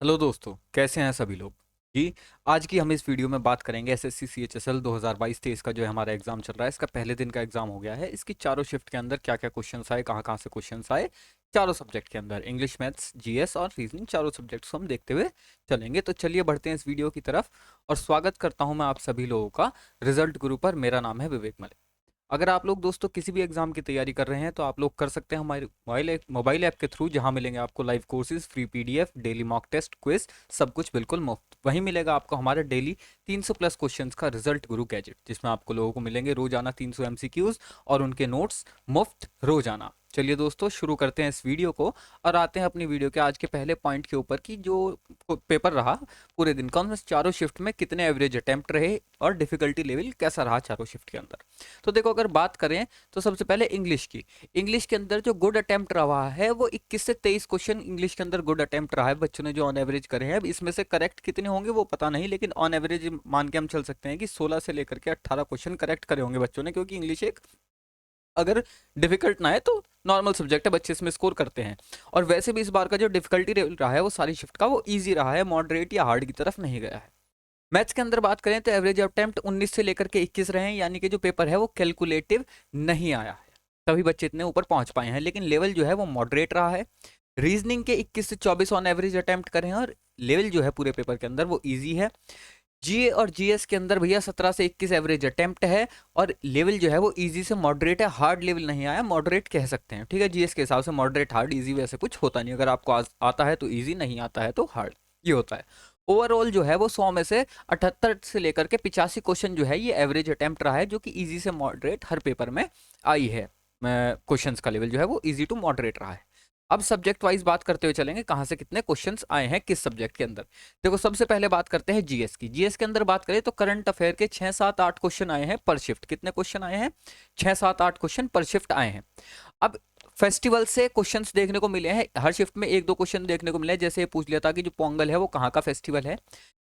Hello दोस्तों, कैसे हैं सभी लोग। जी, आज की हम इस वीडियो में बात करेंगे एसएससी सीएचएसएल 2022-23 का जो है हमारा एग्जाम चल रहा है। इसका पहले दिन का एग्जाम हो गया है। इसकी चारों शिफ्ट के अंदर क्या क्या क्वेश्चंस आए, कहाँ कहाँ से क्वेश्चंस आए, चारों सब्जेक्ट के अंदर इंग्लिश, मैथ्स, जीएस और रीजनिंग, चारों सब्जेक्ट्स को हम देखते हुए चलेंगे। तो चलिए बढ़ते हैं इस वीडियो की तरफ और स्वागत करता हूँ मैं आप सभी लोगों का रिजल्ट गुरु पर। मेरा नाम है विवेक मलिक। अगर आप लोग दोस्तों किसी भी एग्जाम की तैयारी कर रहे हैं तो आप लोग कर सकते हैं हमारे मोबाइल ऐप के थ्रू, जहां मिलेंगे आपको live courses, free PDF, daily mock test, quiz, सब कुछ बिल्कुल मुफ्त। वहीं मिलेगा आपको हमारे डेली 300 प्लस क्वेश्चंस का रिजल्ट गुरु गैजेट, जिसमें आपको लोगों को मिलेंगे रोजाना 300 एमसीक्यूज और उनके नोट्स मुफ्त रोजाना। चलिए दोस्तों शुरू करते हैं इस वीडियो को और आते हैं अपनी वीडियो के आज के पहले पॉइंट के ऊपर कि जो पेपर रहा पूरे दिन का, उनमें चारों शिफ्ट में कितने एवरेज अटेम्प्ट रहे और डिफिकल्टी लेवल कैसा रहा चारों शिफ्ट के अंदर। तो देखो, अगर बात करें तो सबसे पहले इंग्लिश की। इंग्लिश के अंदर जो गुड अटेम्प्ट रहा है वो 21 से 23 क्वेश्चन इंग्लिश के अंदर गुड अटेम्प्ट रहा है बच्चों ने जो ऑन एवरेज करे हैं। अब इसमें से करेक्ट कितने होंगे वो पता नहीं, लेकिन ऑन एवरेज मान के हम चल सकते हैं कि 16 से लेकर के 18 क्वेश्चन करेक्ट करे होंगे बच्चों ने, क्योंकि इंग्लिश एक अगर डिफिकल्ट ना है तो नॉर्मल सब्जेक्ट है, बच्चे इसमें स्कोर करते हैं। और वैसे भी इस बार का जो डिफिकल्टी लेवल रहा है वो सारी शिफ्ट का वो ईजी रहा है, मॉडरेट या हार्ड की तरफ नहीं गया है। मैथ्स के अंदर बात करें तो एवरेज अटेम्प्ट 19 से लेकर के 21 रहे हैं, यानी कि जो पेपर है वो कैलकुलेटिव नहीं आया है, तभी बच्चे इतने ऊपर पहुंच पाए हैं, लेकिन लेवल जो है वो मॉडरेट रहा है। रीजनिंग के 21 से 24 ऑन एवरेज अटेम्प्ट करें और लेवल जो है पूरे पेपर के अंदर वो इजी है। जीए और जीएस के अंदर भैया 17 से 21 एवरेज अटेम्प्ट है और लेवल जो है वो इजी से मॉडरेट है, हार्ड लेवल नहीं आया, मॉडरेट कह सकते हैं। ठीक है, जीएस के हिसाब से मॉडरेट हार्ड इजी वैसे कुछ होता नहीं, अगर आपको आता है तो इजी, नहीं आता है तो हार्ड, ये होता है। ओवरऑल जो है वो 100 में से 78 से लेकर के 85 क्वेश्चन जो है ये एवरेज अटेम्प्ट रहा है, जो कि इजी से मॉडरेट हर पेपर में आई है। क्वेश्चंस का लेवल जो है वो इजी टू मॉडरेट रहा है। अब सब्जेक्ट वाइज बात करते हुए चलेंगे कहाँ से कितने क्वेश्चंस आए हैं किस सब्जेक्ट के अंदर। देखो, सबसे पहले बात करते हैं जीएस की। जीएस के अंदर बात करें तो करंट अफेयर के 6 7 8 क्वेश्चन आए हैं पर शिफ्ट। कितने क्वेश्चन आए हैं? 6 7 8 क्वेश्चन पर शिफ्ट आए हैं। अब फेस्टिवल से क्वेश्चंस देखने को मिले हैं, हर शिफ्ट में एक दो क्वेश्चन देखने को मिले हैं। जैसे ये पूछ लिया था कि जो पोंगल है वो कहाँ का फेस्टिवल है।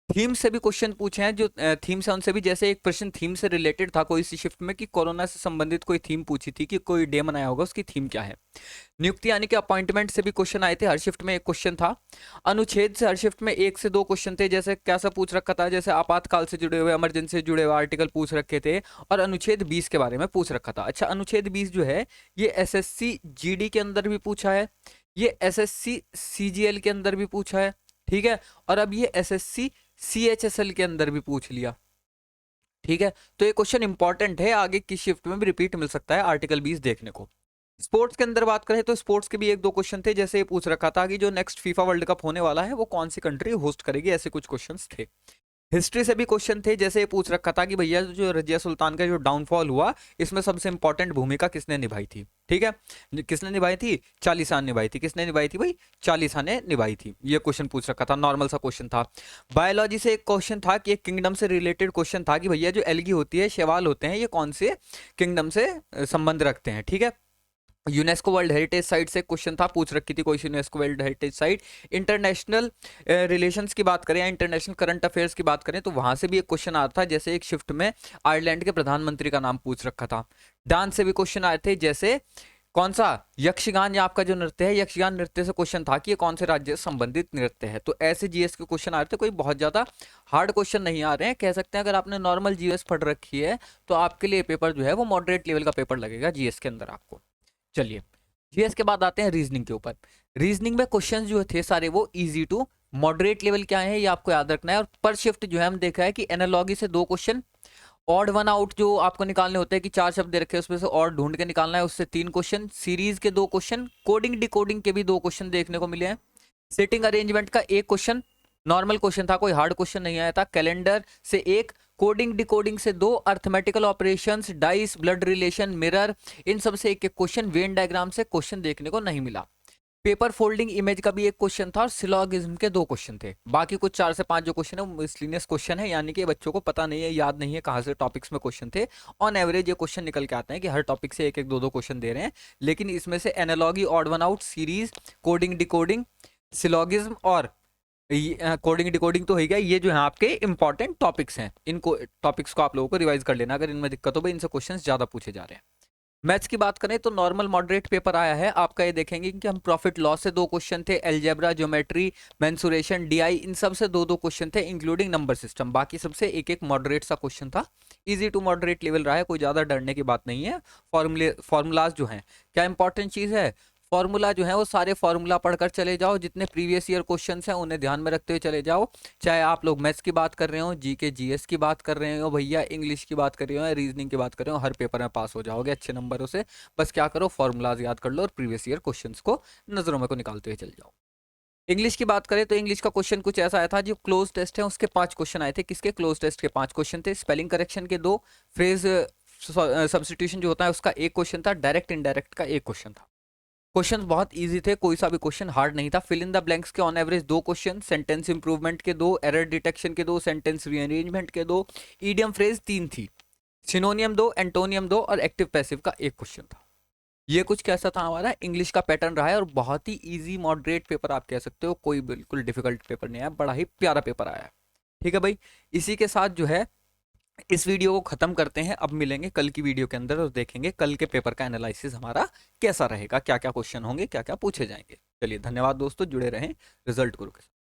थीम से भी क्वेश्चन पूछे हैं, जो थीम से उनसे भी, जैसे एक प्रश्न थीम से रिलेटेड था कोई सी शिफ्ट में कि कोरोना से संबंधित कोई थीम पूछी थी कि कोई डे मनाया होगा, उसकी थीम क्या है। नियुक्ति यानी कि अपॉइंटमेंट से भी क्वेश्चन आए थे, हर शिफ्ट में एक क्वेश्चन था। अनुच्छेद से हर शिफ्ट में एक से दो क्वेश्चन थे, जैसे कैसा पूछ रखा था, जैसे आपातकाल से जुड़े हुए, इमरजेंसी से जुड़े हुए आर्टिकल पूछ रखे थे। और अनुच्छेद 20 के बारे में पूछ रखा था। अच्छा, अनुच्छेद 20 जो है ये एसएससी जीडी के अंदर भी पूछा है, ये एसएससी सीजीएल के अंदर भी पूछा है। ठीक है, और अब ये एसएससी सीएचएसएल के अंदर भी पूछ लिया। ठीक है, तो ये क्वेश्चन इंपॉर्टेंट है, आगे की शिफ्ट में भी रिपीट मिल सकता है आर्टिकल 20 देखने को। स्पोर्ट्स के अंदर बात करें तो स्पोर्ट्स के भी एक दो क्वेश्चन थे, जैसे ये पूछ रखा था कि जो नेक्स्ट फीफा वर्ल्ड कप होने वाला है वो कौन सी कंट्री होस्ट करेगी, ऐसे कुछ क्वेश्चंस थे। हिस्ट्री से भी क्वेश्चन थे, जैसे ये पूछ रखा था कि भैया जो रजिया सुल्तान का जो डाउनफॉल हुआ इसमें सबसे इंपॉर्टेंट भूमिका किसने निभाई थी। ठीक है, किसने निभाई थी? चालीसान निभाई थी। किसने निभाई थी भाई? चालीसान ने निभाई थी। ये क्वेश्चन पूछ रखा था, नॉर्मल सा क्वेश्चन था। बायोलॉजी से एक क्वेश्चन था कि एक किंगडम से रिलेटेड क्वेश्चन था कि भैया जो एल्गी होती है, शैवाल होते हैं, ये कौन से किंगडम से संबंध रखते हैं। ठीक है, यूनेस्को वर्ल्ड हेरिटेज साइट से क्वेश्चन था, पूछ रखी थी कोई सी UNESCO world heritage site. International relations की बात करें या इंटरनेशनल करंट अफेयर्स की बात करें तो वहां से भी एक क्वेश्चन आता था, जैसे एक शिफ्ट में आयरलैंड के प्रधानमंत्री का नाम पूछ रखा था। डांस से भी क्वेश्चन आए थे, जैसे कौन सा यक्षगान या आपका जो नृत्य है, यक्षगान नृत्य से क्वेश्चन था कि ये कौन से राज्य से संबंधित नृत्य है। तो ऐसे जीएस के क्वेश्चन आ रहे थे, कोई बहुत ज्यादा हार्ड क्वेश्चन नहीं आ रहे हैं। कह सकते हैं अगर आपने नॉर्मल जीएस पढ़ रखी है तो आपके लिए पेपर जो है वो मॉडरेट लेवल का पेपर लगेगा जीएस के अंदर आपको। चलिए, जीएस के बाद आते हैं रीजनिंग के ऊपर। रीजनिंग में क्वेश्चंस जो थे सारे वो इजी टू मॉडरेट लेवल क्या है ये आपको याद रखना है। और पर शिफ्ट जो है हम देखा है कि एनालॉगी से दो क्वेश्चन, ऑड वन आउट जो आपको निकालने होते हैं कि चार शब्द दे रखे हैं उसमें से और ढूंढ के निकालना है, उससे तीन क्वेश्चन, सीरीज के दो क्वेश्चन, कोडिंग डिकोडिंग के भी दो क्वेश्चन देखने को मिले हैं। सेटिंग अरेंजमेंट का एक क्वेश्चन, नॉर्मल क्वेश्चन था, कोई हार्ड क्वेश्चन नहीं आया था। कैलेंडर से एक, कोडिंग डिकोडिंग से दो, arithmetical operations, dice, blood relation, mirror, इन सब से एक एक क्वेश्चन, वेन डायग्राम से क्वेश्चन देखने को नहीं मिला। पेपर फोल्डिंग इमेज का भी एक क्वेश्चन था और सिलोगिज्म के दो क्वेश्चन थे। बाकी कुछ 4 से 5 जो क्वेश्चन है वो मिसलिनियस क्वेश्चन है, यानी कि बच्चों को पता नहीं है, याद नहीं है कहाँ से टॉपिक्स में क्वेश्चन थे। ऑन एवरेज ये क्वेश्चन निकल के आते हैं कि हर टॉपिक से एक एक दो दो क्वेश्चन दे रहे हैं, लेकिन इसमें से analogy, odd one out, series, coding decoding, syllogism और कोडिंग डिकोडिंग तो हो गया, ये जो है आपके इंपॉर्टेंट टॉपिक्स हैं। इनको टॉपिक्स को आप लोगों को रिवाइज कर लेना, अगर इनमें दिक्कत हो भाई, इनसे क्वेश्चंस ज्यादा पूछे जा रहे हैं। मैथ्स की बात करें तो नॉर्मल मॉडरेट पेपर आया है आपका। ये देखेंगे कि हम प्रॉफिट लॉस से 2 क्वेश्चन थे, अलजेब्रा, ज्योमेट्री, मेंसुरेशन, डीआई, इन सब से 2 क्वेश्चन थे, इंक्लूडिंग नंबर सिस्टम। बाकी सबसे एक एक मॉडरेट सा क्वेश्चन था। इजी टू मॉडरेट लेवल रहा है, कोई ज़्यादा डरने की बात नहीं है। फॉर्मूलाज जो हैं, क्या इंपॉर्टेंट चीज़ है, फॉर्मूला जो है वो सारे फॉर्मूला पढ़कर चले जाओ, जितने प्रीवियस ईयर क्वेश्चन हैं उन्हें ध्यान में रखते हुए चले जाओ। चाहे आप लोग मैथ्स की बात कर रहे हो, जीके जीएस की बात कर रहे हो भैया, इंग्लिश की बात कर रहे हो या रीजनिंग की बात कर रहे हो, हर पेपर में पास हो जाओगे अच्छे नंबरों से। बस क्या करो, फॉर्मूलाज याद कर लो और प्रीवियस ईयर क्वेश्चंस को नजरों में को निकालते हुए चल जाओ। इंग्लिश की बात करें तो इंग्लिश का क्वेश्चन कुछ ऐसा आया था, जो क्लोज टेस्ट है उसके 5 क्वेश्चन आए थे। किसके? क्लोज टेस्ट के 5 क्वेश्चन थे। स्पेलिंग करेक्शन के 2, फ्रेज सब्स्टिट्यूशन जो होता है उसका 1 क्वेश्चन था, डायरेक्ट इनडायरेक्ट का 1 क्वेश्चन था। क्वेश्चन बहुत इजी थे, कोई सा भी क्वेश्चन हार्ड नहीं था। फिल इन द ब्लैंक्स के on average 2 question, sentence improvement के 2, एरर डिटेक्शन के 2, सेंटेंस रीअरेंजमेंट के 2, ईडियम फ्रेज 3 थी, सिनोनियम 2, एंटोनियम 2 और एक्टिव पैसिव का 1 क्वेश्चन था। ये कुछ कैसा था हमारा इंग्लिश का पैटर्न रहा है, और बहुत ही इजी मॉडरेट पेपर आप कह सकते हो, कोई बिल्कुल डिफिकल्ट पेपर नहीं आया, बड़ा ही प्यारा पेपर आया है। ठीक है भाई, इसी के साथ जो है इस वीडियो को खत्म करते हैं। अब मिलेंगे कल की वीडियो के अंदर और देखेंगे कल के पेपर का एनालिसिस हमारा कैसा रहेगा, क्या क्या क्वेश्चन होंगे, क्या क्या पूछे जाएंगे। चलिए धन्यवाद दोस्तों, जुड़े रहें रिजल्ट गुरु के साथ।